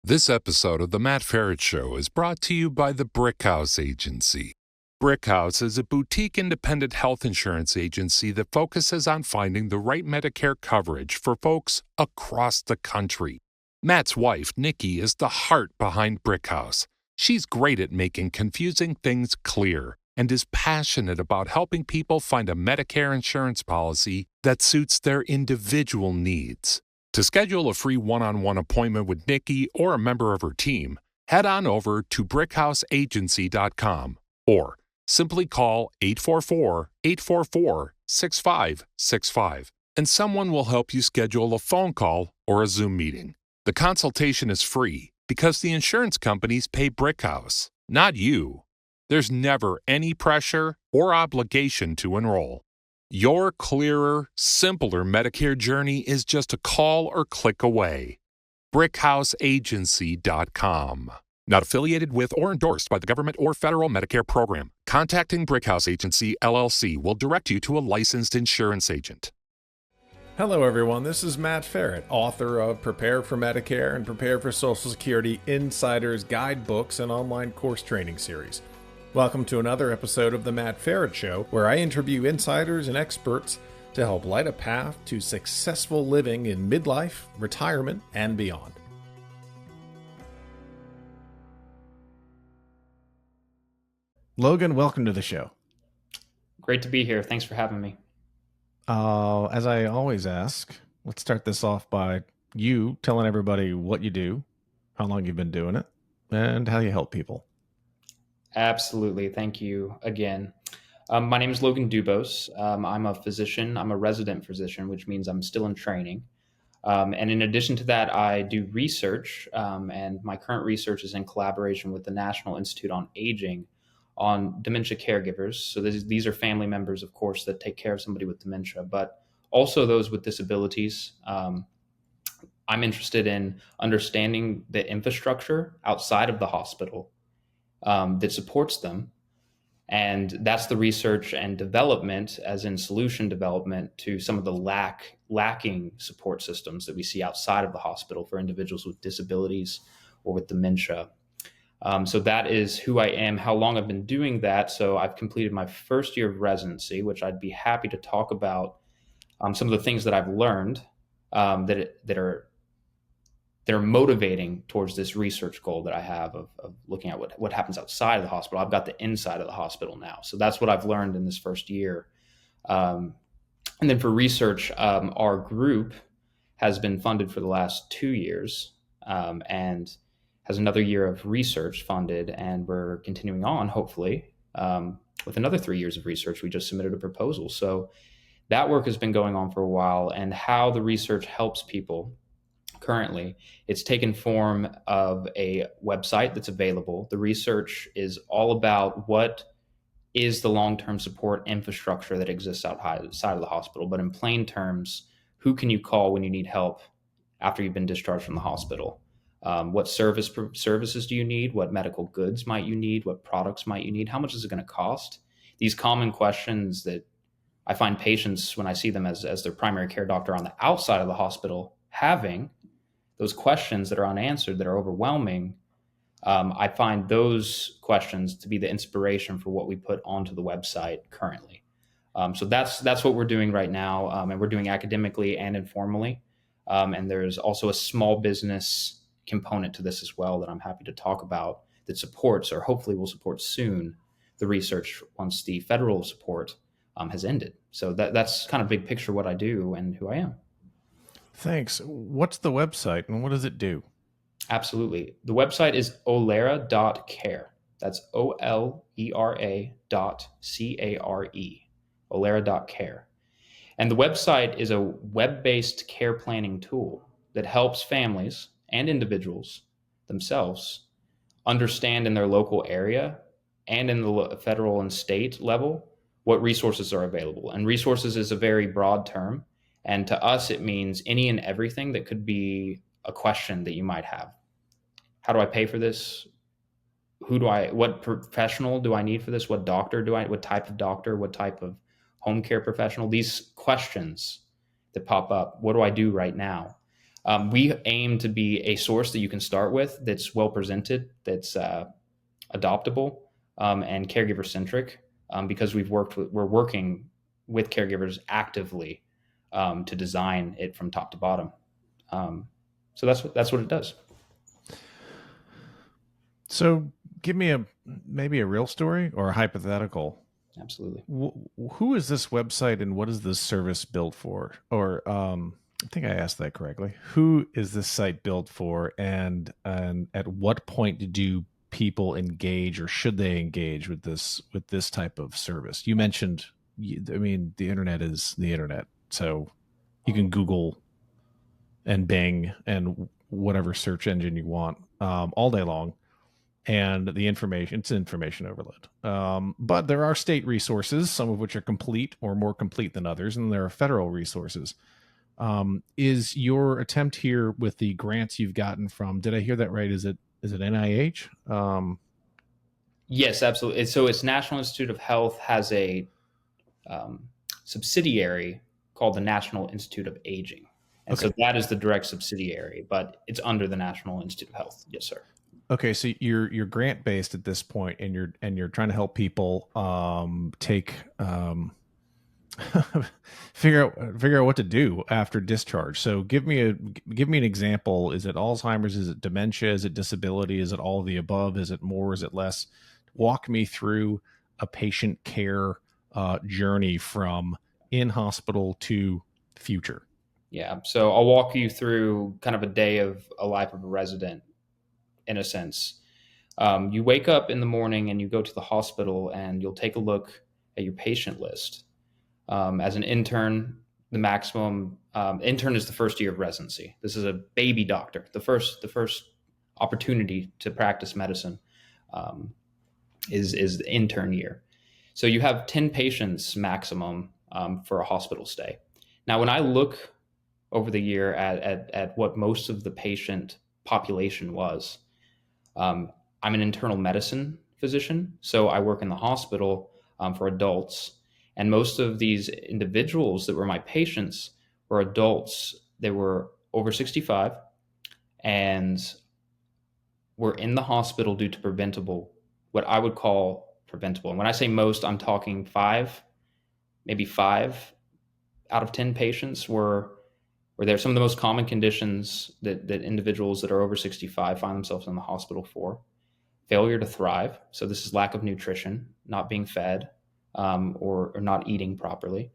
This episode of The Matt Ferret Show is brought to you by the Brickhouse Agency. Brickhouse is a boutique independent health insurance agency that focuses on finding the right Medicare coverage for folks across the country. Matt's wife, Nikki, is the heart behind Brickhouse. She's great at making confusing things clear and is passionate about helping people find a Medicare insurance policy that suits their individual needs. To schedule a free one-on-one appointment with Nikki or a member of her team, head on over to brickhouseagency.com or simply call 844-844-6565 and someone will help you schedule a phone call or a Zoom meeting. The consultation is free because the insurance companies pay Brickhouse, not you. There's never any pressure or obligation to enroll. Your clearer, simpler Medicare journey is just a call or click away. BrickhouseAgency.com. Not affiliated with or endorsed by the government or federal Medicare program. Contacting Brickhouse Agency, LLC will direct you to a licensed insurance agent. Hello everyone, this is Matt Ferret, author of Prepare for Medicare and Prepare for Social Security Insiders Guidebooks and online course training series. Welcome to another episode of The Matt Ferret Show, where I interview insiders and experts to help light a path to successful living in midlife, retirement, and beyond. Logan, welcome to the show. Great to be here. Thanks for having me. As I always ask, let's start this off by you telling everybody what you do, how long you've been doing it, and how you help people. Absolutely. Thank you again. My name is Logan DuBose. I'm a physician. I'm a resident physician, which means I'm still in training. And in addition to that, I do research, and my current research is in collaboration with the National Institute on Aging on dementia caregivers. So these are family members, of course, that take care of somebody with dementia, but also those with disabilities. I'm interested in understanding the infrastructure outside of the hospital that supports them. And that's the research and development, as in solution development, to some of the lacking support systems that we see outside of the hospital for individuals with disabilities or with dementia. So that is who I am, how long I've been doing that. So I've completed my first year of residency, which I'd be happy to talk about some of the things that I've learned that are motivating towards this research goal that I have of looking at what happens outside of the hospital. I've got the inside of the hospital now. So that's what I've learned in this first year. And then for research, our group has been funded for the last 2 years and has another year of research funded. And we're continuing on, hopefully, with another 3 years of research. We just submitted a proposal. So that work has been going on for a while, and how the research helps people. Currently, it's taken form of a website that's available. The research is all about what is the long-term support infrastructure that exists outside of the hospital. But in plain terms, who can you call when you need help after you've been discharged from the hospital? What services do you need? What medical goods might you need? What products might you need? How much is it going to cost? These common questions that I find patients, when I see them as their primary care doctor on the outside of the hospital, having those questions that are unanswered, that are overwhelming. I find those questions to be the inspiration for what we put onto the website currently. So that's what we're doing right now, and we're doing academically and informally. And there's also a small business component to this as well that I'm happy to talk about, that supports, or hopefully will support soon, the research once the federal support has ended. So that's kind of big picture what I do and who I am. Thanks. What's the website and what does it do? Absolutely. The website is olera.care. That's OLERA.CARE. Olera.care. And the website is a web-based care planning tool that helps families and individuals themselves understand in their local area and in the federal and state level what resources are available. And resources is a very broad term. And to us, it means any and everything that could be a question that you might have. How do I pay for this? What professional do I need for this? What type of doctor, what type of home care professional? These questions that pop up, what do I do right now? We aim to be a source that you can start with, that's well presented, that's adoptable, and caregiver centric, because we're working with caregivers actively to design it from top to bottom. So that's what it does. So give me maybe a real story or a hypothetical. Absolutely. Who is this website and what is this service built for? Or I think I asked that correctly. Who is this site built for, and at what point do people engage, or should they engage with this type of service? You mentioned, I mean, the internet is the internet, so you can Google and Bing and whatever search engine you want all day long, and it's information overload. But there are state resources, some of which are complete or more complete than others, and there are federal resources. Is your attempt here with the grants you've gotten from, did I hear that right? Is it NIH? Yes, absolutely. So it's National Institute of Health has a subsidiary called the National Institute of Aging. And so that is the direct subsidiary, but it's under the National Institute of Health. Yes, sir. Okay, so you're grant based at this point, and you're trying to help people take figure out what to do after discharge. So give me an example. Is it Alzheimer's? Is it dementia? Is it disability? Is it all of the above? Is it more? Is it less? Walk me through a patient care journey from in hospital to future. Yeah, so I'll walk you through kind of a day of a life of a resident, in a sense. You wake up in the morning and you go to the hospital and you'll take a look at your patient list. As an intern, the maximum intern is the first year of residency. This is a baby doctor. The first opportunity to practice medicine is the intern year. So you have 10 patients maximum for a hospital stay. Now, when I look over the year at what most of the patient population was, I'm an internal medicine physician, so I work in the hospital for adults. And most of these individuals that were my patients were adults. They were over 65 and were in the hospital due to what I would call preventable. And when I say most, I'm talking maybe five out of 10 patients were there. Some of the most common conditions that individuals that are over 65 find themselves in the hospital for: failure to thrive. So this is lack of nutrition, not being fed, or not eating properly.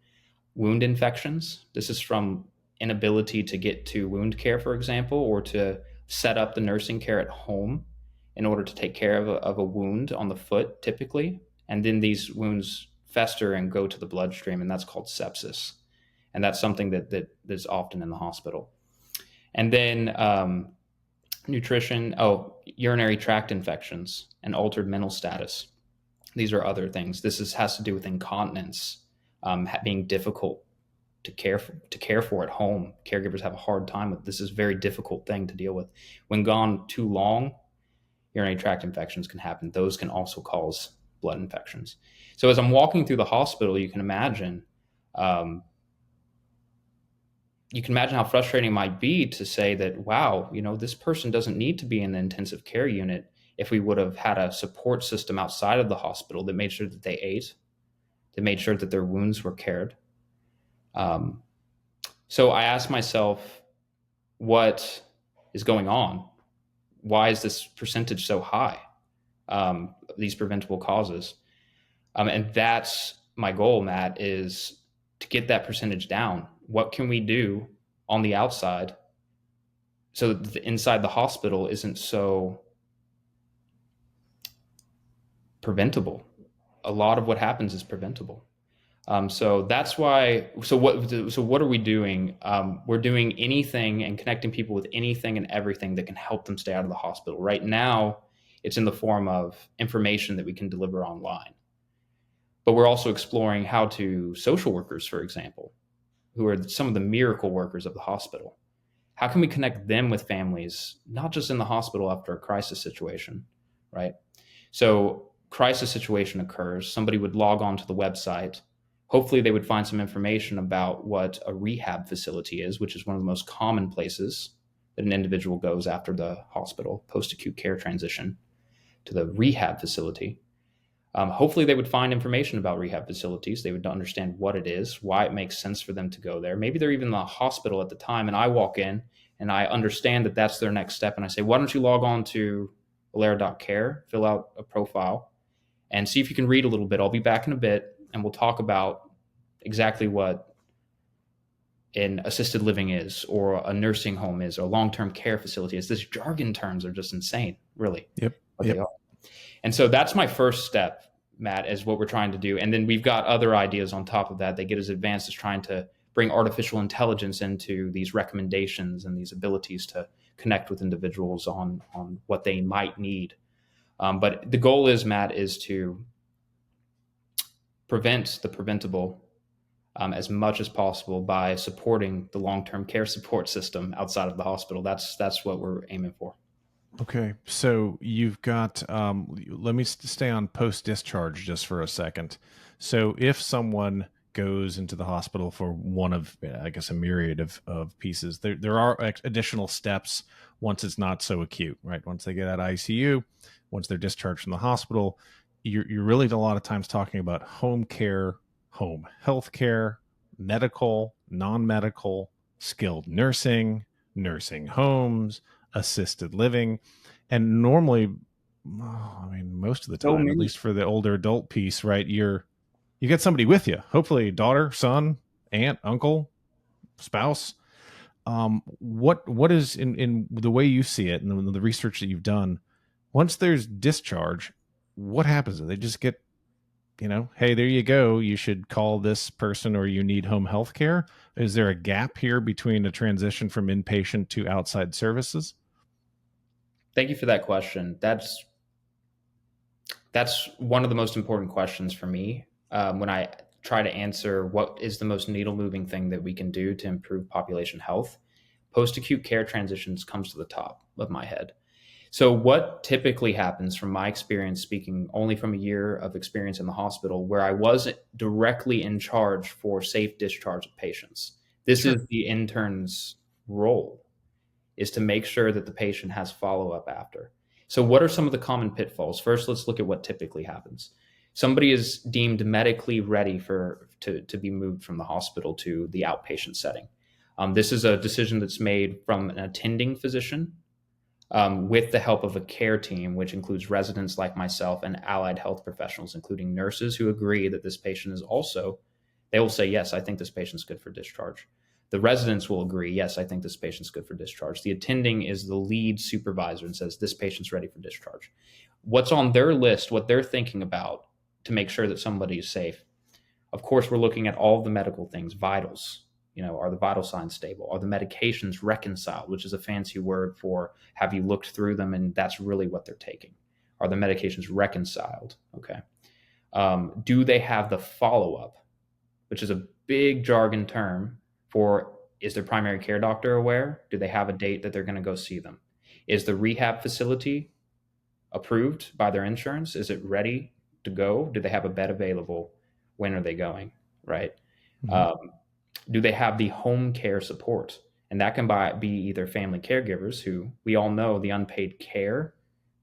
Wound infections. This is from inability to get to wound care, for example, or to set up the nursing care at home in order to take care of a wound on the foot, typically. And then these wounds fester and go to the bloodstream, and that's called sepsis. And that's something that is often in the hospital. And then nutrition, urinary tract infections and altered mental status. These are other things. This has to do with incontinence, being difficult to care for at home. Caregivers have a hard time with this. Is a very difficult thing to deal with. When gone too long, urinary tract infections can happen. Those can also cause blood infections. So as I'm walking through the hospital, you can imagine how frustrating it might be to say that, wow, this person doesn't need to be in the intensive care unit. If we would have had a support system outside of the hospital that made sure that they ate, that made sure that their wounds were cared. So I asked myself, what is going on? Why is this percentage so high? These preventable causes. And that's my goal, Matt, is to get that percentage down. What can we do on the outside so that the inside the hospital isn't so preventable? A lot of what happens is preventable. So that's why. So what are we doing? We're doing anything and connecting people with anything and everything that can help them stay out of the hospital. Right now, it's in the form of information that we can deliver online. But we're also exploring how to social workers, for example, who are some of the miracle workers of the hospital. How can we connect them with families, not just in the hospital after a crisis situation, right? So crisis situation occurs. Somebody would log on to the website. Hopefully they would find some information about what a rehab facility is, which is one of the most common places that an individual goes after the hospital post-acute care transition to the rehab facility. Hopefully they would find information about rehab facilities. They would understand what it is, why it makes sense for them to go there. Maybe they're even in the hospital at the time, and I walk in and I understand that that's their next step. And I say, why don't you log on to Olera.care, fill out a profile, and see if you can read a little bit. I'll be back in a bit, and we'll talk about exactly what an assisted living is, or a nursing home is, or a long-term care facility is. These jargon terms are just insane, really. Yep. They are. And so that's my first step, Matt, is what we're trying to do. And then we've got other ideas on top of that. They get as advanced as trying to bring artificial intelligence into these recommendations and these abilities to connect with individuals on what they might need. But the goal is, Matt, is to prevent the preventable as much as possible by supporting the long-term care support system outside of the hospital. That's what we're aiming for. Okay, so you've got, let me stay on post-discharge just for a second. So if someone goes into the hospital for one of, I guess, a myriad of pieces, there are additional steps once it's not so acute, right? Once they get out of ICU, once they're discharged from the hospital, you're really a lot of times talking about home care, home health care, medical, non-medical, skilled nursing, nursing homes, assisted living. And normally, I mean, most of the time, at least for the older adult piece, right, you get somebody with you, hopefully daughter, son, aunt, uncle, spouse. What is in the way you see it and the research that you've done, once there's discharge, what happens? Do they just get, hey, there you go, you should call this person, or you need home health care? Is there a gap here between a transition from inpatient to outside services? Thank you for that question. That's one of the most important questions for me when I try to answer what is the most needle-moving thing that we can do to improve population health. Post-acute care transitions comes to the top of my head. So what typically happens, from my experience, speaking only from a year of experience in the hospital, where I wasn't directly in charge for safe discharge of patients. This is the intern's role, is to make sure that the patient has follow-up after. So what are some of the common pitfalls? First, let's look at what typically happens. Somebody is deemed medically ready to be moved from the hospital to the outpatient setting. This is a decision that's made from an attending physician with the help of a care team, which includes residents like myself and allied health professionals, including nurses who agree that this patient is also, they will say, yes, I think this patient's good for discharge. The residents will agree, yes, I think this patient's good for discharge. The attending is the lead supervisor and says, this patient's ready for discharge. What's on their list, what they're thinking about to make sure that somebody is safe? Of course, we're looking at all of the medical things, vitals. Are the vital signs stable? Are the medications reconciled, which is a fancy word for, have you looked through them and that's really what they're taking? Are the medications reconciled? Okay. Do they have the follow-up, which is a big jargon term for, is their primary care doctor aware? Do they have a date that they're going to go see them? Is the rehab facility approved by their insurance? Is it ready to go? Do they have a bed available? When are they going? Right. Mm-hmm. Do they have the home care support? And that can be either family caregivers, who we all know the unpaid care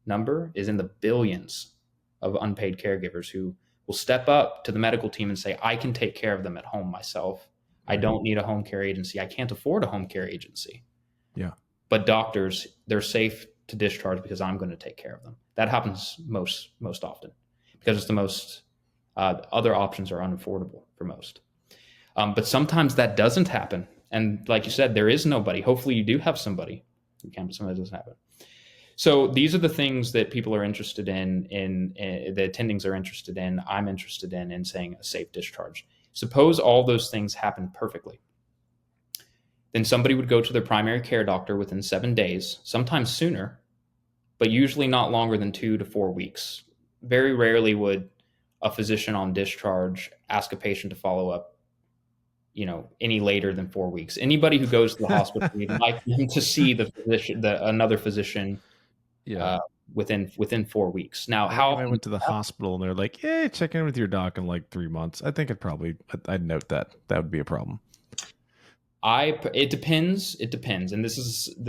number is in the billions of unpaid caregivers who will step up to the medical team and say, I can take care of them at home myself. I don't need a home care agency. I can't afford a home care agency. Yeah. But doctors, they're safe to discharge because I'm going to take care of them. That happens most often because it's the most, other options are unaffordable for most. But sometimes that doesn't happen. And like you said, there is nobody. Hopefully you do have somebody who can, but sometimes it doesn't happen. So these are the things that people are interested in the attendings are interested in, I'm interested in saying a safe discharge. Suppose all those things happen perfectly. Then somebody would go to their primary care doctor within 7 days, sometimes sooner, but usually not longer than 2 to 4 weeks. Very rarely would a physician on discharge ask a patient to follow up any later than 4 weeks. Anybody who goes to the hospital, we'd like them to see another physician within 4 weeks. Now, I went to the hospital and they're like, check in with your doc in like 3 months. I think I'd note that would be a problem. It depends. It depends. And it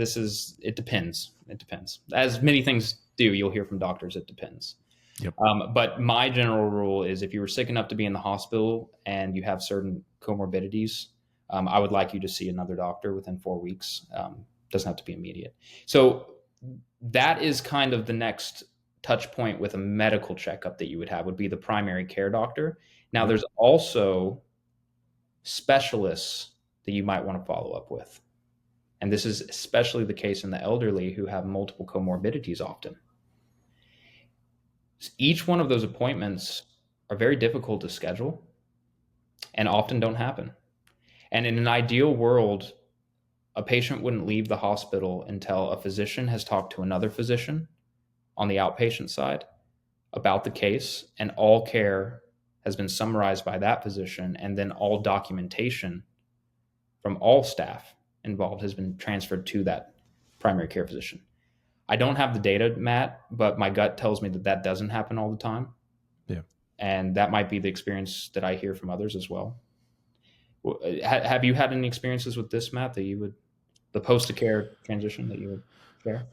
depends. It depends. As many things do, you'll hear from doctors, it depends. Yep. But my general rule is if you were sick enough to be in the hospital and you have certain comorbidities, I would like you to see another doctor within 4 weeks. Doesn't have to be immediate. So that is kind of the next touch point with a medical checkup that you would be the primary care doctor. Now, there's also specialists that you might want to follow up with. And this is especially the case in the elderly who have multiple comorbidities often. Each one of those appointments are very difficult to schedule and often don't happen. And in an ideal world, a patient wouldn't leave the hospital until a physician has talked to another physician on the outpatient side about the case, and all care has been summarized by that physician, and then all documentation from all staff involved has been transferred to that primary care physician. I don't have the data, Matt, but my gut tells me that doesn't happen all the time. Yeah. And that might be the experience that I hear from others as well. Have you had any experiences with this, Matt, the post-to-care transition that you would share?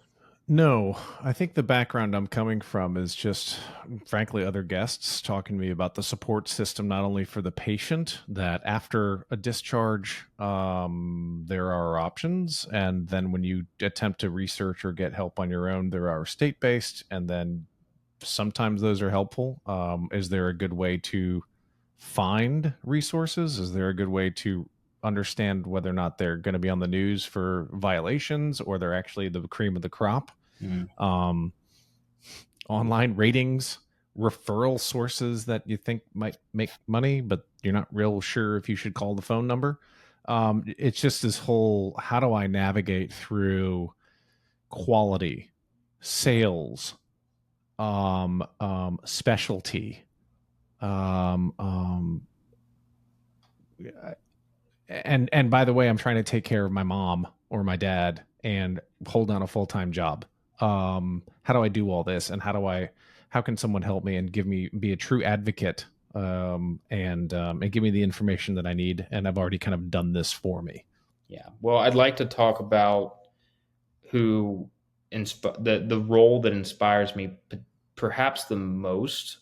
No, I think the background I'm coming from is just, frankly, other guests talking to me about the support system, not only for the patient, that after a discharge, there are options. And then when you attempt to research or get help on your own, there are state-based, and then sometimes those are helpful. Is there a good way to find resources? Is there a good way to understand whether or not they're going to be on the news for violations or they're actually the cream of the crop? Online ratings, referral sources that you think might make money, but you're not real sure if you should call the phone number. It's just this whole, how do I navigate through quality, sales, specialty, and by the way, I'm trying to take care of my mom or my dad and hold down a full-time job. How do I do all this, and how can someone help me and be a true advocate, and give me the information that I need? And I've already kind of done this for me. Yeah. Well, I'd like to talk about the role that inspires me perhaps the most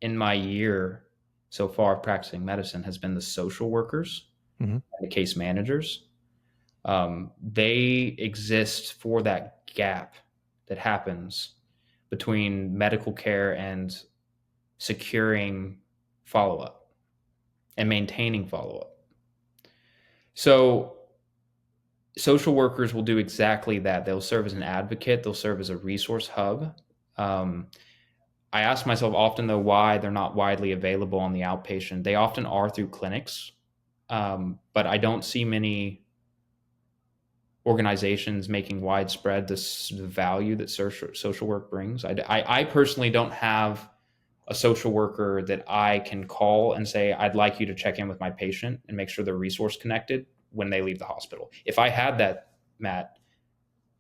in my year so far of practicing medicine has been the social workers, and the case managers. They exist for that gap that happens between medical care and securing follow-up and maintaining follow-up. So social workers will do exactly that. They'll serve as an advocate. They'll serve as a resource hub. I ask myself often, though, why they're not widely available on the outpatient. They often are through clinics, but I don't see many organizations making widespread the value that social work brings. I personally don't have a social worker that I can call and say, I'd like you to check in with my patient and make sure they're resource connected when they leave the hospital. If I had that, Matt,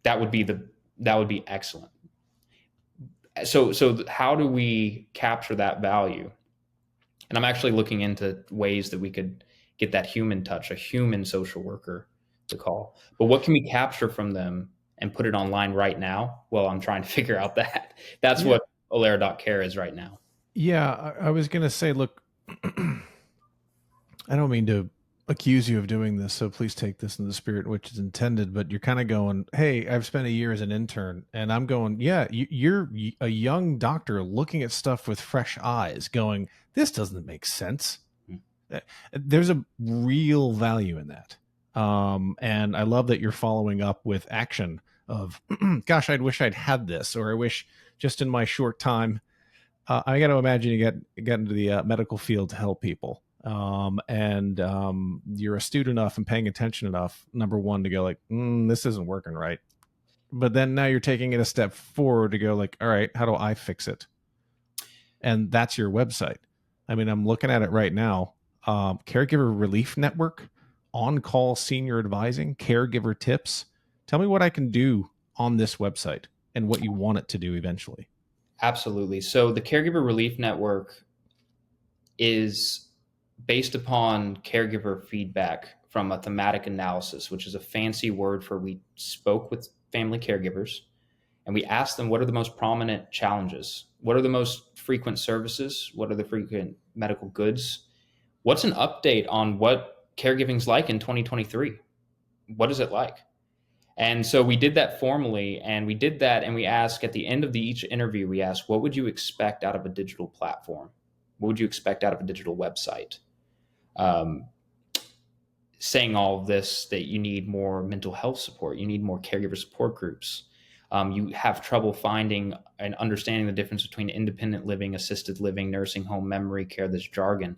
that would be excellent. So how do we capture that value? And I'm actually looking into ways that we could get that human touch, a human social worker to call. But what can we capture from them and put it online right now? Well, I'm trying to figure out that. That's what Olera.care is right now. Yeah, I was going to say, look, I don't mean to accuse you of doing this, so please take this in the spirit in which it's intended, but you're kind of going, hey, I've spent a year as an intern, and I'm going, yeah, you're a young doctor looking at stuff with fresh eyes going, this doesn't make sense. There's a real value in that. And I love that you're following up with action of, gosh, I wish I'd had this, or I wish just in my short time, I got to imagine you get into the medical field to help people. And you're astute enough and paying attention enough, number one, to go like, this isn't working right. But then now you're taking it a step forward to go like, all right, how do I fix it? And that's your website. I mean, I'm looking at it right now. Caregiver Relief Network, on-call senior advising, caregiver tips. Tell me what I can do on this website and what you want it to do eventually. Absolutely. So the Caregiver Relief Network is based upon caregiver feedback from a thematic analysis, which is a fancy word for we spoke with family caregivers and we asked them what are the most prominent challenges? What are the most frequent services? What are the frequent medical goods? What's an update on what caregiving's like in 2023? What is it like? And so we did that formally, and we did that, and we asked at the end of each interview, we asked, what would you expect out of a digital platform? What would you expect out of a digital website? Saying all of this, that you need more mental health support, you need more caregiver support groups. You have trouble finding and understanding the difference between independent living, assisted living, nursing home, memory care, this jargon.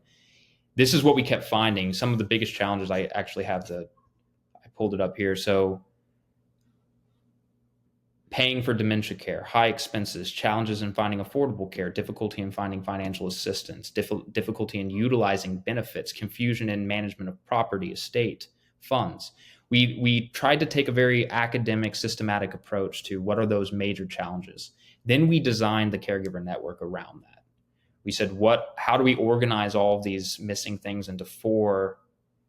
This is what we kept finding. Some of the biggest challenges, I actually I pulled it up here. So paying for dementia care, high expenses, challenges in finding affordable care, difficulty in finding financial assistance, difficulty in utilizing benefits, confusion in management of property, estate, funds. We tried to take a very academic, systematic approach to what are those major challenges. Then we designed the caregiver network around that. We said, how do we organize all of these missing things into 4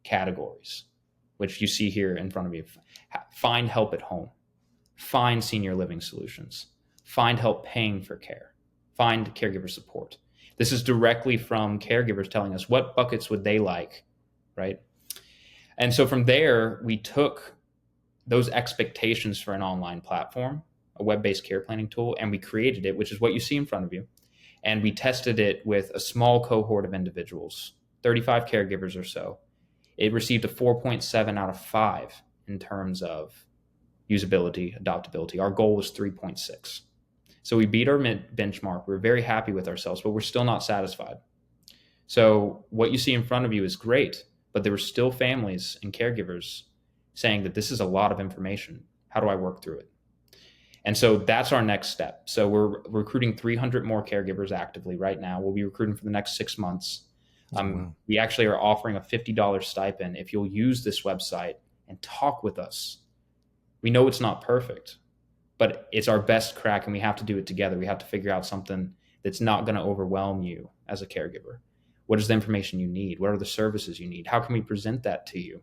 categories, which you see here in front of you. Find help at home. Find senior living solutions, find help paying for care, find caregiver support. This is directly from caregivers telling us what buckets would they like, right? And so from there, we took those expectations for an online platform, a web-based care planning tool, and we created it, which is what you see in front of you. And we tested it with a small cohort of individuals, 35 caregivers or so. It received a 4.7 out of 5 in terms of usability, adoptability. Our goal was 3.6. So we beat our benchmark. We're very happy with ourselves, but we're still not satisfied. So what you see in front of you is great, but there were still families and caregivers saying that this is a lot of information. How do I work through it? And so that's our next step. So we're recruiting 300 more caregivers actively right now. We'll be recruiting for the next 6 months. Wow. We actually are offering a $50 stipend if you'll use this website and talk with us. We know it's not perfect, but it's our best crack, and we have to do it together. We have to figure out something that's not going to overwhelm you as a caregiver. What is the information you need? What are the services you need? How can we present that to you?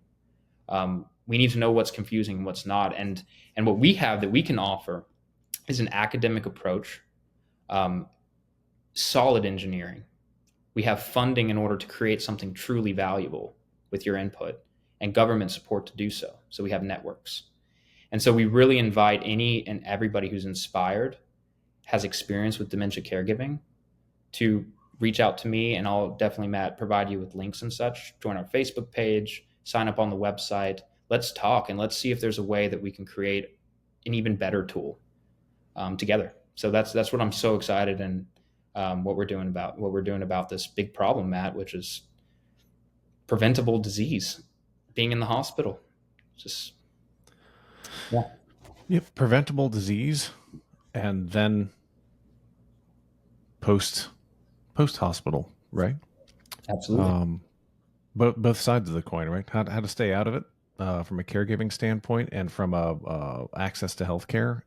We need to know what's confusing and what's not. And what we have that we can offer is an academic approach, solid engineering. We have funding in order to create something truly valuable with your input, and government support to do so. So we have networks. And so we really invite any and everybody who's inspired, has experience with dementia caregiving, to reach out to me, and I'll definitely, Matt, provide you with links and such. Join our Facebook page, sign up on the website. Let's talk, and let's see if there's a way that we can create an even better tool together. So that's what I'm so excited, and what we're doing about this big problem, Matt, which is preventable disease, being in the hospital. Just yeah. Yep, preventable disease, and then post hospital, right? Absolutely. Both sides of the coin, right? How to stay out of it from a caregiving standpoint, and from access to healthcare,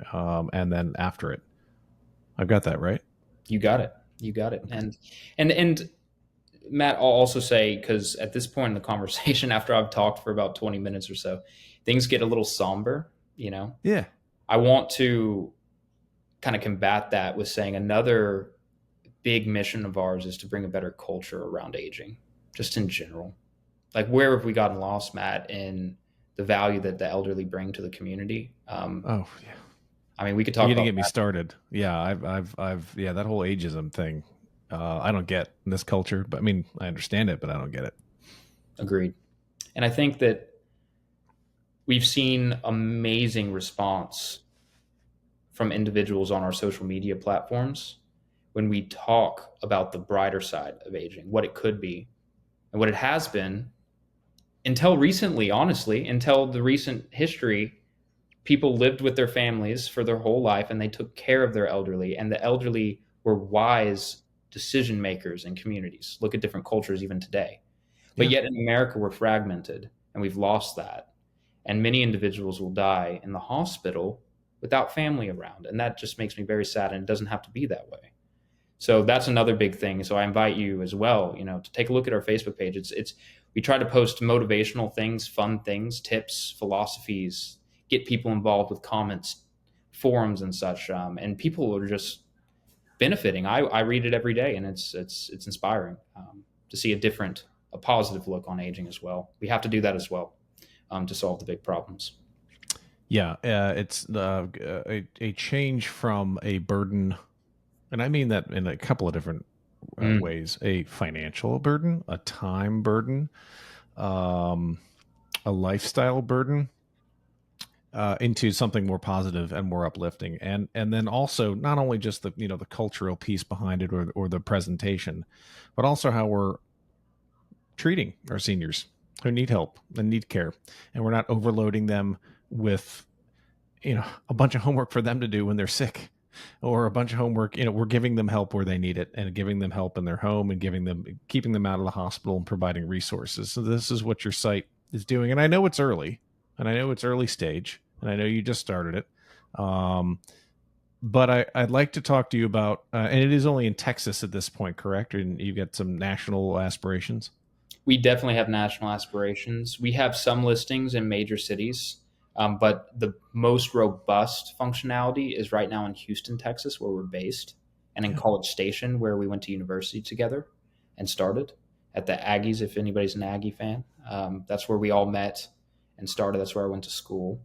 and then after it. I've got that right. You got it. And Matt, I'll also say, because at this point in the conversation, after I've talked for about 20 minutes or so, things get a little somber. Yeah. I want to kind of combat that with saying another big mission of ours is to bring a better culture around aging, just in general. Like, where have we gotten lost, Matt, in the value that the elderly bring to the community? Oh yeah. I mean, we could talk. You're gonna get me started. Yeah, I've that whole ageism thing. I don't get in this culture, but I mean, I understand it, but I don't get it. Agreed. And I think that we've seen amazing response from individuals on our social media platforms when we talk about the brighter side of aging, what it could be and what it has been until recently. Honestly, until the recent history, people lived with their families for their whole life, and they took care of their elderly, and the elderly were wise decision makers in communities. Look at different cultures even today. But yet in America, we're fragmented, and we've lost that. And many individuals will die in the hospital without family around. And that just makes me very sad, and it doesn't have to be that way. So that's another big thing. So I invite you as well, to take a look at our Facebook page. We try to post motivational things, fun things, tips, philosophies, get people involved with comments, forums, and such. And people are just benefiting. I read it every day, and it's inspiring to see a positive look on aging as well. We have to do that as well to solve the big problems. Yeah, it's a change from a burden, and I mean that in a couple of different ways: a financial burden, a time burden, a lifestyle burden, into something more positive and more uplifting, and then also not only just the the cultural piece behind it or the presentation, but also how we're treating our seniors who need help and need care, and we're not overloading them with a bunch of homework for them to do when they're sick, or a bunch of homework. We're giving them help where they need it, and giving them help in their home, and keeping them out of the hospital, and providing resources. So this is what your site is doing, and I know it's early, and I know it's early stage, and I know you just started it. But I'd like to talk to you about, and it is only in Texas at this point, correct? And you've got some national aspirations. We definitely have national aspirations. We have some listings in major cities, but the most robust functionality is right now in Houston, Texas, where we're based, and in College Station, where we went to university together and started at the Aggies. If anybody's an Aggie fan, that's where we all met and started. That's where I went to school.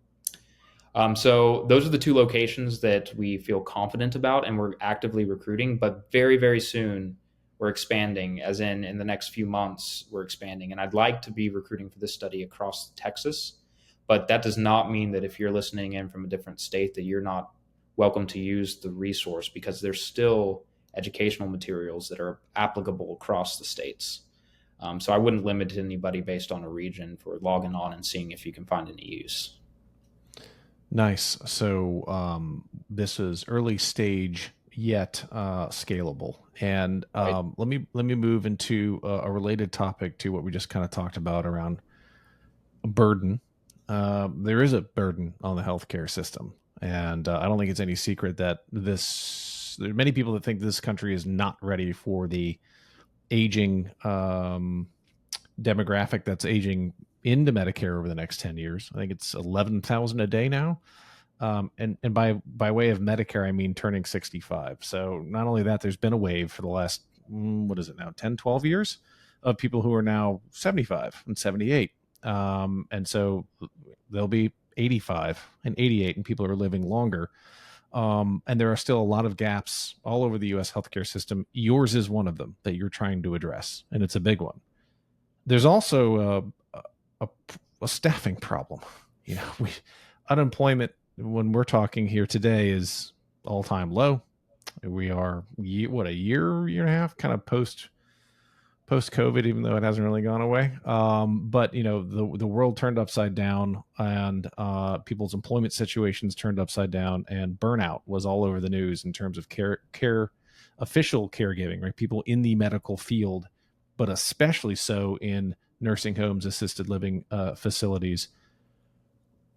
So those are the two locations that we feel confident about, and we're actively recruiting. But very, very soon, we're expanding, as in the next few months, we're expanding. And I'd like to be recruiting for this study across Texas. But that does not mean that if you're listening in from a different state that you're not welcome to use the resource, because there's still educational materials that are applicable across the states. So I wouldn't limit anybody based on a region for logging on and seeing if you can find any use. Nice. So this is early stage yet scalable. And Right. let me move into a related topic to what we just kind of talked about around burden. There is a burden on the healthcare system, and I don't think it's any secret that there are many people that think this country is not ready for the aging demographic that's aging into Medicare over the next 10 years. I think it's 11,000 a day now. And by way of Medicare, I mean turning 65. So not only that, there's been a wave for the last, what is it now, 10, 12 years of people who are now 75 and 78. And so they'll be 85 and 88, and people are living longer. And there are still a lot of gaps all over the U.S. healthcare system. Yours is one of them that you're trying to address, and it's a big one. There's also a staffing problem. Unemployment, when we're talking here today, is all-time low. We are a year and a half kind of post COVID, even though it hasn't really gone away. But the world turned upside down, and people's employment situations turned upside down, and burnout was all over the news in terms of official caregiving, right? People in the medical field, but especially so in nursing homes, assisted living facilities.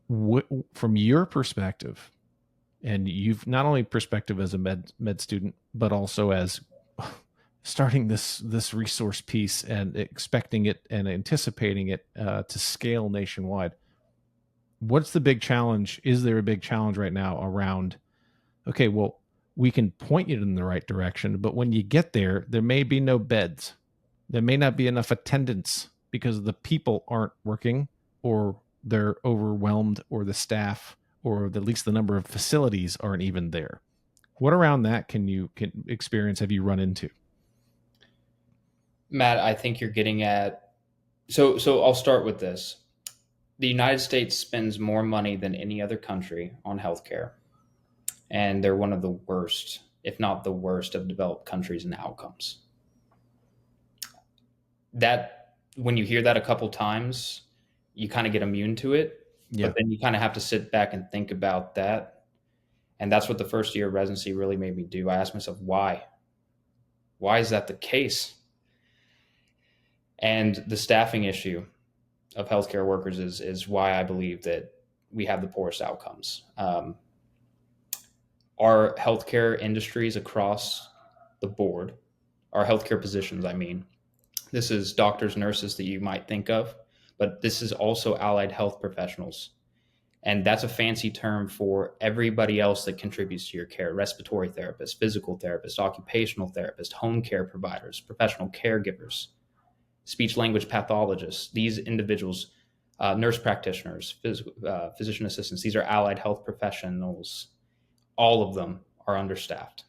From your perspective, and you've not only perspective as a med student, but also as starting this resource piece and expecting it and anticipating it to scale nationwide, what's the big challenge? Is there a big challenge right now around, okay, well, we can point you in the right direction, but when you get there, there may be no beds. There may not be enough attendance because the people aren't working, or they're overwhelmed, or the staff, or at least the number of facilities aren't even there. What around that can experience, have you run into? Matt, I think you're getting at, so I'll start with this. The United States spends more money than any other country on healthcare, and they're one of the worst, if not the worst, of developed countries in outcomes. That, when you hear that a couple times, you kind of get immune to it, but then you kind of have to sit back and think about that. And that's what the first year of residency really made me do. I asked myself, why? Why is that the case? And the staffing issue of healthcare workers is why I believe that we have the poorest outcomes. Our healthcare industries across the board, our healthcare positions, I mean. This is doctors, nurses that you might think of, but this is also allied health professionals. And that's a fancy term for everybody else that contributes to your care: respiratory therapists, physical therapists, occupational therapists, home care providers, professional caregivers, speech language pathologists. These individuals, nurse practitioners, physician assistants, these are allied health professionals. All of them are understaffed.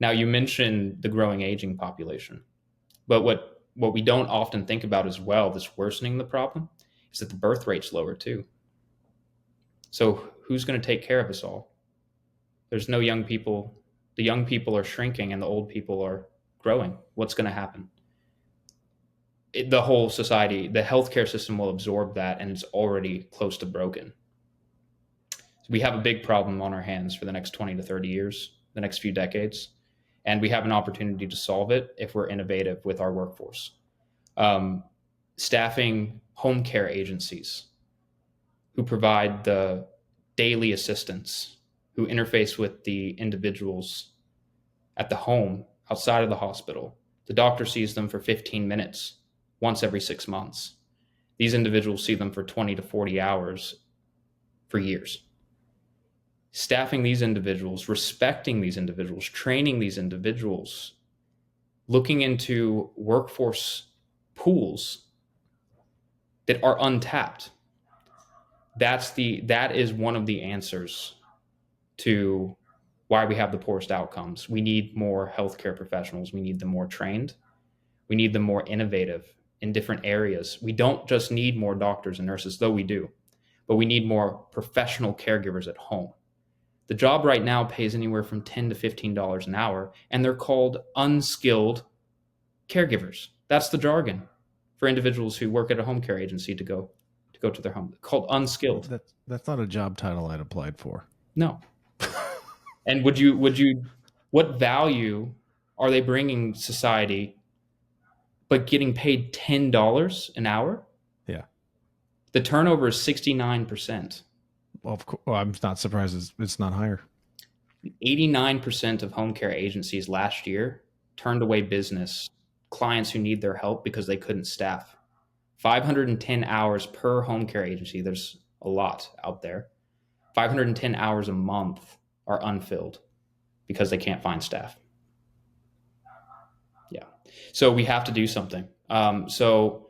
Now, you mentioned the growing aging population, but what we don't often think about as well, that's worsening the problem, is that the birth rate's lower too. So who's going to take care of us all? There's no young people. The young people are shrinking and the old people are growing. What's going to happen? The whole society, the healthcare system will absorb that, and it's already close to broken. So we have a big problem on our hands for the next 20 to 30 years, the next few decades. And we have an opportunity to solve it if we're innovative with our workforce. Staffing home care agencies who provide the daily assistance, who interface with the individuals at the home, outside of the hospital. The doctor sees them for 15 minutes once every 6 months. These individuals see them for 20 to 40 hours for years. Staffing these individuals, respecting these individuals, training these individuals, looking into workforce pools that are untapped. That is one of the answers to why we have the poorest outcomes. We need more healthcare professionals. We need them more trained. We need them more innovative in different areas. We don't just need more doctors and nurses, though we do, but we need more professional caregivers at home. The job right now pays anywhere from $10 to $15 an hour, and they're called unskilled caregivers. That's the jargon for individuals who work at a home care agency to go to their home, called unskilled. That's not a job title I'd applied for. No. And what value are they bringing society, but getting paid $10 an hour? Yeah. The turnover is 69%. Well, I'm not surprised it's not higher. 89% of home care agencies last year turned away business, clients who need their help because they couldn't staff. 510 hours per home care agency. There's a lot out there. 510 hours a month are unfilled because they can't find staff. Yeah. So we have to do something. So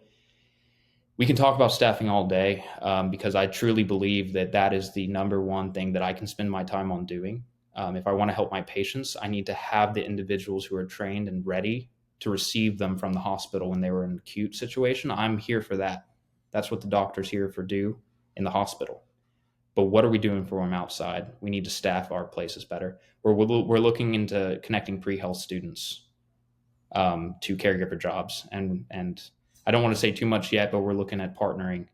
we can talk about staffing all day because I truly believe that is the number one thing that I can spend my time on doing. If I want to help my patients, I need to have the individuals who are trained and ready to receive them from the hospital when they were in an acute situation. I'm here for that. That's what the doctor's here for do in the hospital. But what are we doing for them outside? We need to staff our places better. We're looking into connecting pre-health students to caregiver jobs. And I don't want to say too much yet, but we're looking at partnering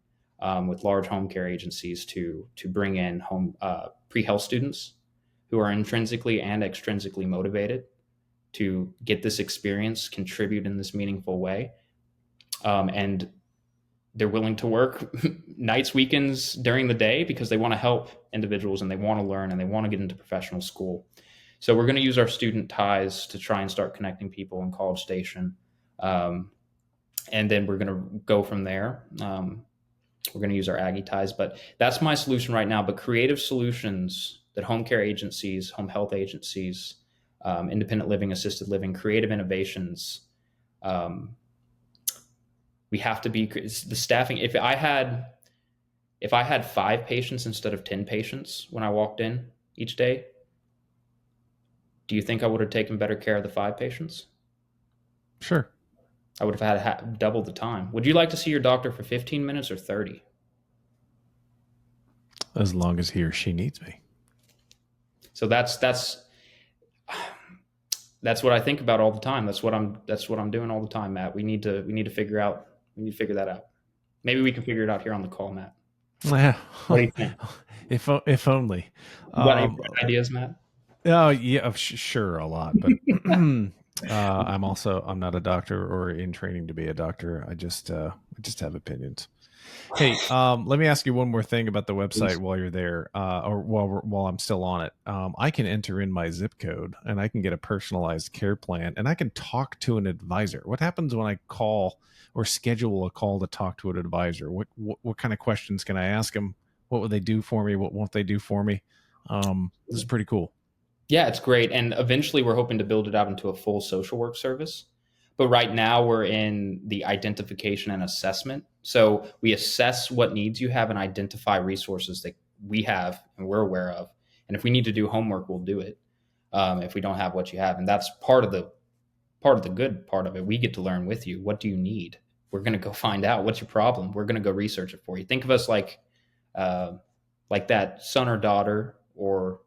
with large home care agencies to bring in pre-health students who are intrinsically and extrinsically motivated to get this experience, contribute in this meaningful way. And they're willing to work nights, weekends, during the day because they want to help individuals and they want to learn and they want to get into professional school. So we're going to use our student ties to try and start connecting people in College Station. And then we're going to go from there. We're going to use our Aggie ties, but that's my solution right now. But creative solutions that home care agencies, home health agencies, independent living, assisted living, creative innovations, we have to be the staffing. If I had 5 patients instead of 10 patients when I walked in each day, do you think I would have taken better care of the 5 patients? Sure. I would have had double the time. Would you like to see your doctor for 15 minutes or 30? As long as he or she needs me. So that's what I think about all the time. That's what I'm doing all the time, Matt. We need to figure that out. Maybe we can figure it out here on the call, Matt. Yeah. What do you think? If only. You got any ideas, Matt? Oh yeah, sure, a lot, but I'm not a doctor or in training to be a doctor. I just have opinions. Hey, let me ask you one more thing about the website Please. while you're there, or while I'm still on it. I can enter in my zip code and I can get a personalized care plan, and I can talk to an advisor. What happens when I call or schedule a call to talk to an advisor? What kind of questions can I ask them? What would they do for me? What won't they do for me? This is pretty cool. Yeah, it's great. And eventually we're hoping to build it out into a full social work service. But right now we're in the identification and assessment. So we assess what needs you have and identify resources that we have and we're aware of. And if we need to do homework, we'll do it. If we don't have what you have, and that's part of the good part of it. We get to learn with you. What do you need? We're going to go find out what's your problem. We're going to go research it for you. Think of us uh, like that son or daughter or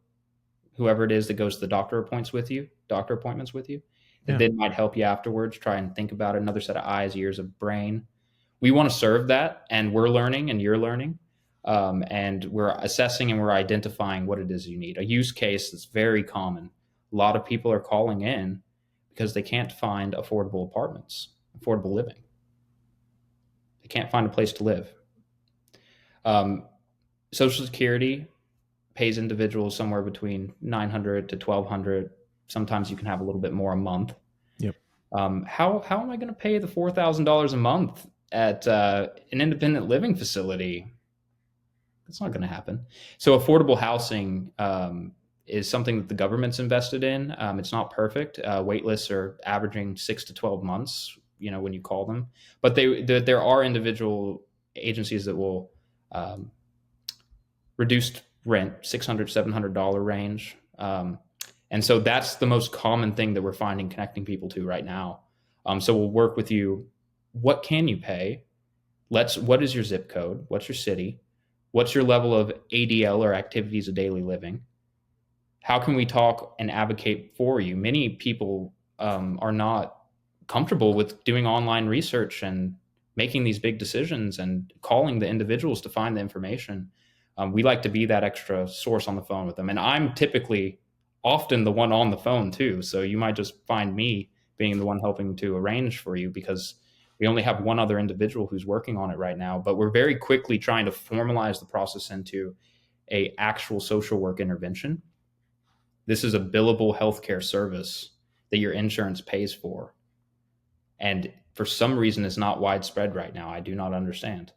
whoever it is that goes to the doctor appointments with you, that Yeah, then might help you afterwards, try and think about it, another set of eyes, ears, of brain. We want to serve that, and we're learning and you're learning. And we're assessing and we're identifying what it is you need. A use case that's very common. A lot of people are calling in because they can't find affordable apartments, affordable living. They can't find a place to live. Um, Social Security pays individuals somewhere between 900 to 1200. Sometimes you can have a little bit more a month. yep, How am I going to pay the $4,000 a month at an independent living facility? That's not going to happen. So affordable housing is something that the government's invested in. It's not perfect. Wait lists are averaging 6 to 12 months. When you call them, but there are individual agencies that will um, reduced rent, $600 $700 range. And so that's the most common thing that we're finding connecting people to right now. So we'll work with you. What can you pay? What is your zip code? What's your city? What's your level of ADL or activities of daily living? How can we talk and advocate for you? Many people are not comfortable with doing online research and making these big decisions and calling the individuals to find the information. We like to be that extra source on the phone with them. And I'm typically often the one on the phone too. So you might just find me being the one helping to arrange for you because we only have one other individual who's working on it right now. But we're very quickly trying to formalize the process into a actual social work intervention. This is a billable healthcare service that your insurance pays for. And for some reason, it's not widespread right now. I do not understand.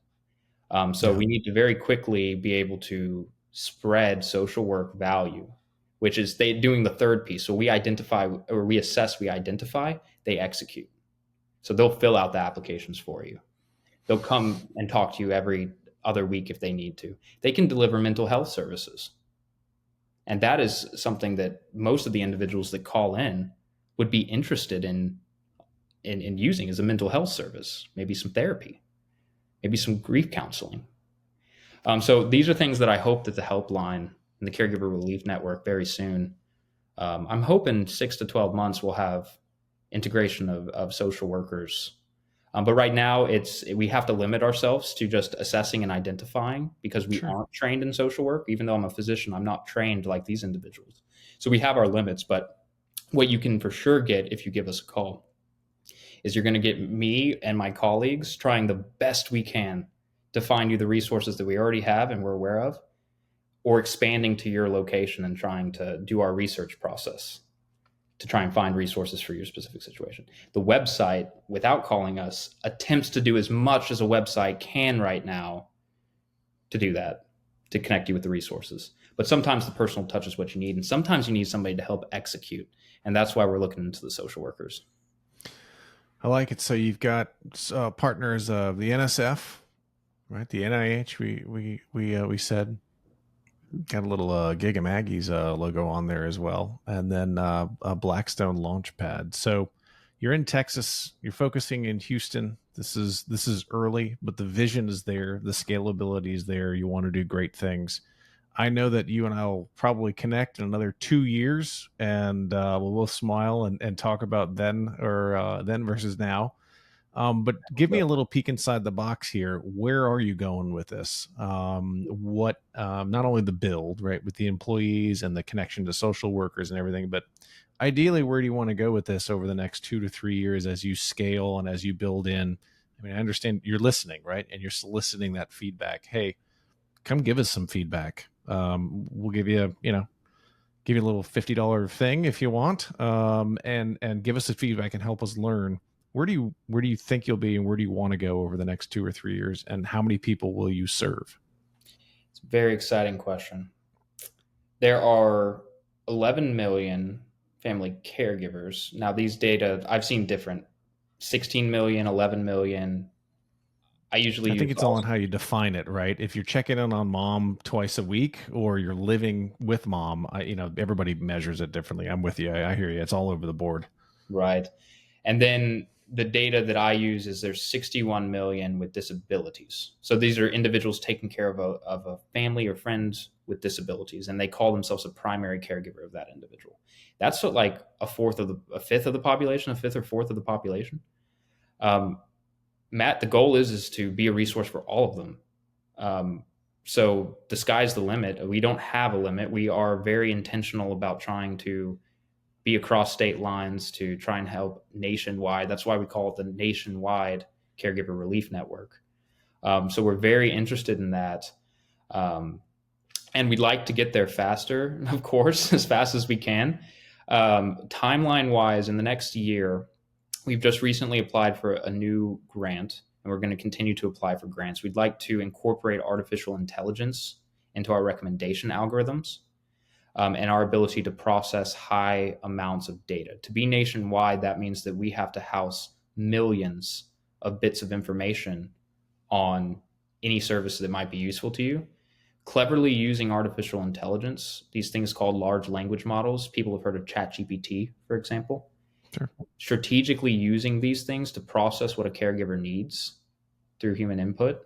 So yeah, we need to very quickly be able to spread social work value, which is they doing the third piece. So we identify or we assess, we identify, they execute. So they'll fill out the applications for you. They'll come and talk to you every other week if they need to. They can deliver mental health services. And that is something that most of the individuals that call in would be interested in using as a mental health service, maybe some therapy, maybe some grief counseling. So these are things that I hope that the helpline and the caregiver relief network very soon. I'm hoping 6 to 12 months we'll have integration of social workers. But right now we have to limit ourselves to just assessing and identifying because we sure. aren't trained in social work. Even though I'm a physician, I'm not trained like these individuals. So we have our limits, but what you can for sure get if you give us a call is you're going to get me and my colleagues trying the best we can to find you the resources that we already have and we're aware of, or expanding to your location and trying to do our research process to try and find resources for your specific situation. The website, without calling us, attempts to do as much as a website can right now to do that, to connect you with the resources. But sometimes the personal touch is what you need, and sometimes you need somebody to help execute. And that's why we're looking into the social workers. I like it. So you've got partners of the NSF, right? The NIH. We said got a little Giga Maggie's logo on there as well, and then a Blackstone Launchpad. So you're in Texas. You're focusing in Houston. This is early, but the vision is there. The scalability is there. You want to do great things. I know that you and I will probably connect in another 2 years, and we'll smile and talk about then versus now. But give me a little peek inside the box here. Where are you going with this? What, not only the build, right, with the employees and the connection to social workers and everything, but ideally, where do you want to go with this over the next 2 to 3 years as you scale and as you build in? I mean, I understand you're listening, right? And you're soliciting that feedback. Hey, come give us some feedback. We'll give you, give you a little $50 thing if you want, and give us the feedback and help us learn. Where do you think you'll be, and where do you want to go over the next 2 or 3 years, and how many people will you serve? It's a very exciting question. There are 11 million family caregivers. Now, these data, I've seen different, 16 million, 11 million. I think it's all on how you define it, right? If you're checking in on mom twice a week, or you're living with mom, everybody measures it differently. I'm with you. I hear you. It's all over the board. Right. And then the data that I use is there's 61 million with disabilities. So these are individuals taking care of a family or friends with disabilities, and they call themselves a primary caregiver of that individual. That's what, like a fifth of the population, a fifth or fourth of the population. Matt, the goal is to be a resource for all of them. So the sky's the limit. We don't have a limit. We are very intentional about trying to be across state lines to try and help nationwide. That's why we call it the Nationwide Caregiver Relief Network. So we're very interested in that. And we'd like to get there faster, of course, as fast as we can. Timeline-wise, in the next year, we've just recently applied for a new grant, and we're going to continue to apply for grants. We'd like to incorporate artificial intelligence into our recommendation algorithms. And our ability to process high amounts of data. To be nationwide, that means that we have to house millions of bits of information on any service that might be useful to you. Cleverly using artificial intelligence, these things called large language models. People have heard of ChatGPT, for example. Sure. Strategically using these things to process what a caregiver needs through human input,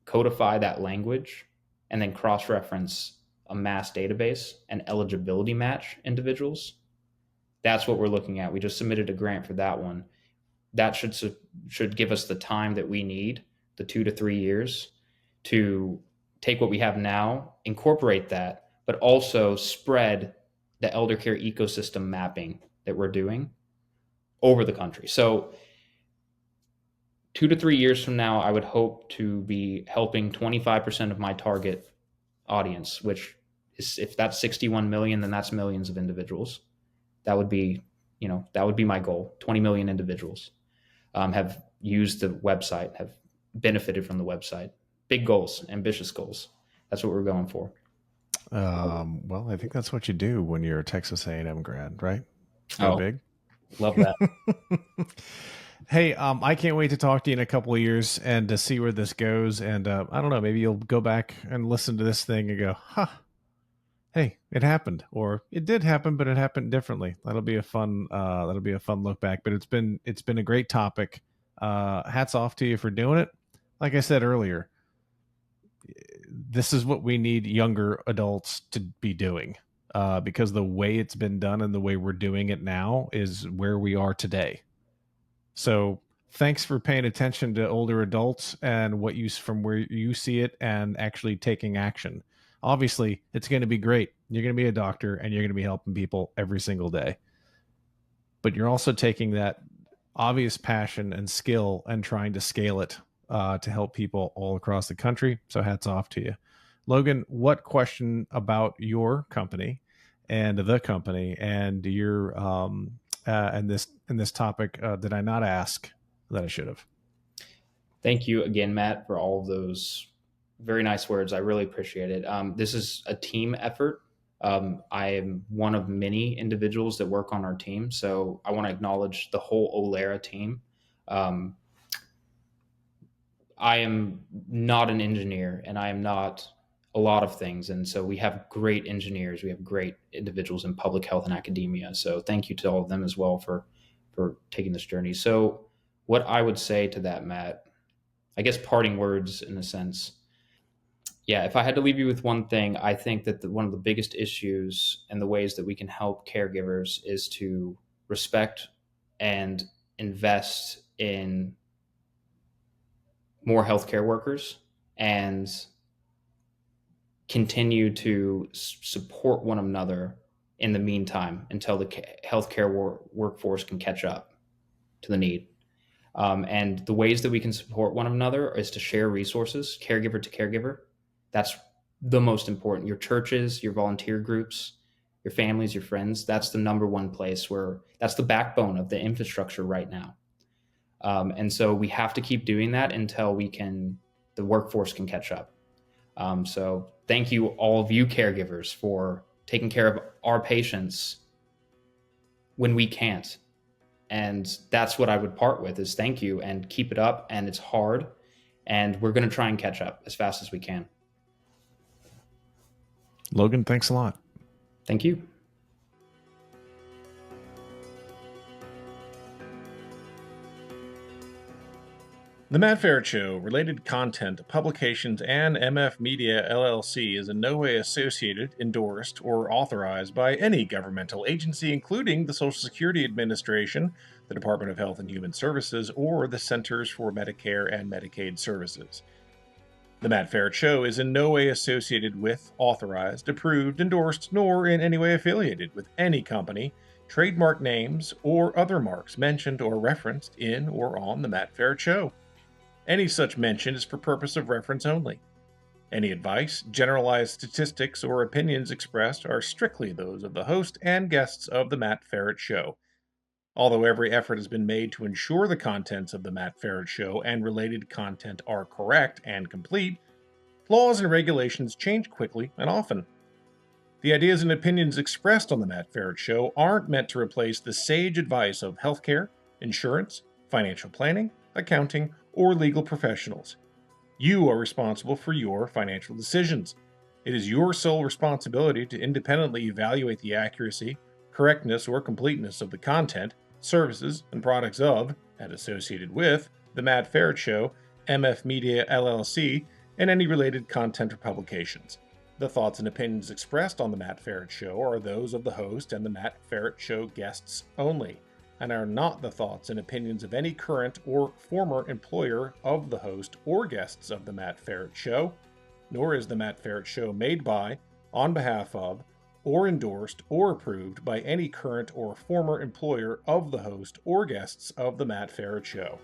codify that language, and then cross-reference a mass database and eligibility match individuals. That's what we're looking at. We just submitted a grant for that one. That should give us the time that we need, the 2 to 3 years, to take what we have now, incorporate that, but also spread the elder care ecosystem mapping that we're doing over the country. So 2 to 3 years from now, I would hope to be helping 25% of my target audience, which is, if that's 61 million, then that's millions of individuals. That would be my goal. 20 million individuals have used the website, have benefited from the website. Big goals, ambitious goals. That's what we're going for. Well, I think that's what you do when you're a Texas A&M grad, right? Go big. Love that. Hey, I can't wait to talk to you in a couple of years and to see where this goes. And I don't know, maybe you'll go back and listen to this thing and go, hey, it happened, or it did happen, but it happened differently. That'll be a fun look back. But it's been a great topic. Hats off to you for doing it. Like I said earlier, this is what we need younger adults to be doing, because the way it's been done and the way we're doing it now is where we are today. So thanks for paying attention to older adults and from where you see it and actually taking action. Obviously, it's going to be great. You're going to be a doctor and you're going to be helping people every single day. But you're also taking that obvious passion and skill and trying to scale it to help people all across the country. So hats off to you. Logan, what question about your company and the company and your and this topic did I not ask that I should have? Thank you again, Matt, for all of those very nice words. I really appreciate it. This is a team effort. I am one of many individuals that work on our team, so I want to acknowledge the whole Olera team. I am not an engineer, and I am not a lot of things. And so we have great engineers. We have great individuals in public health and academia. So thank you to all of them as well for taking this journey. So what I would say to that, Matt, I guess parting words in a sense. Yeah, if I had to leave you with one thing, I think that one of the biggest issues and the ways that we can help caregivers is to respect and invest in more healthcare workers and continue to support one another in the meantime until the healthcare workforce can catch up to the need. And the ways that we can support one another is to share resources, caregiver to caregiver. That's the most important. Your churches, your volunteer groups, your families, your friends. That's the number one place where that's the backbone of the infrastructure right now. And so we have to keep doing that until the workforce can catch up. So thank you, all of you caregivers, for taking care of our patients when we can't. And that's what I would part with is thank you and keep it up. And it's hard. And we're going to try and catch up as fast as we can. Logan, thanks a lot. Thank you. The Matt Ferret Show, related content, publications, and MF Media LLC is in no way associated, endorsed, or authorized by any governmental agency, including the Social Security Administration, the Department of Health and Human Services, or the Centers for Medicare and Medicaid Services. The Matt Ferret Show is in no way associated with, authorized, approved, endorsed, nor in any way affiliated with any company, trademark names, or other marks mentioned or referenced in or on The Matt Ferret Show. Any such mention is for purpose of reference only. Any advice, generalized statistics, or opinions expressed are strictly those of the host and guests of The Matt Ferret Show. Although every effort has been made to ensure the contents of The Matt Ferret Show and related content are correct and complete, laws and regulations change quickly and often. The ideas and opinions expressed on The Matt Ferret Show aren't meant to replace the sage advice of healthcare, insurance, financial planning, accounting, or legal professionals. You are responsible for your financial decisions. It is your sole responsibility to independently evaluate the accuracy, correctness, or completeness of the content, services, and products of, and associated with, The Matt Ferret Show, MF Media LLC, and any related content or publications. The thoughts and opinions expressed on The Matt Ferret Show are those of the host and The Matt Ferret Show guests only, and are not the thoughts and opinions of any current or former employer of the host or guests of The Matt Ferret Show, nor is The Matt Ferret Show made by, on behalf of, or endorsed or approved by any current or former employer of the host or guests of The Matt Ferret Show.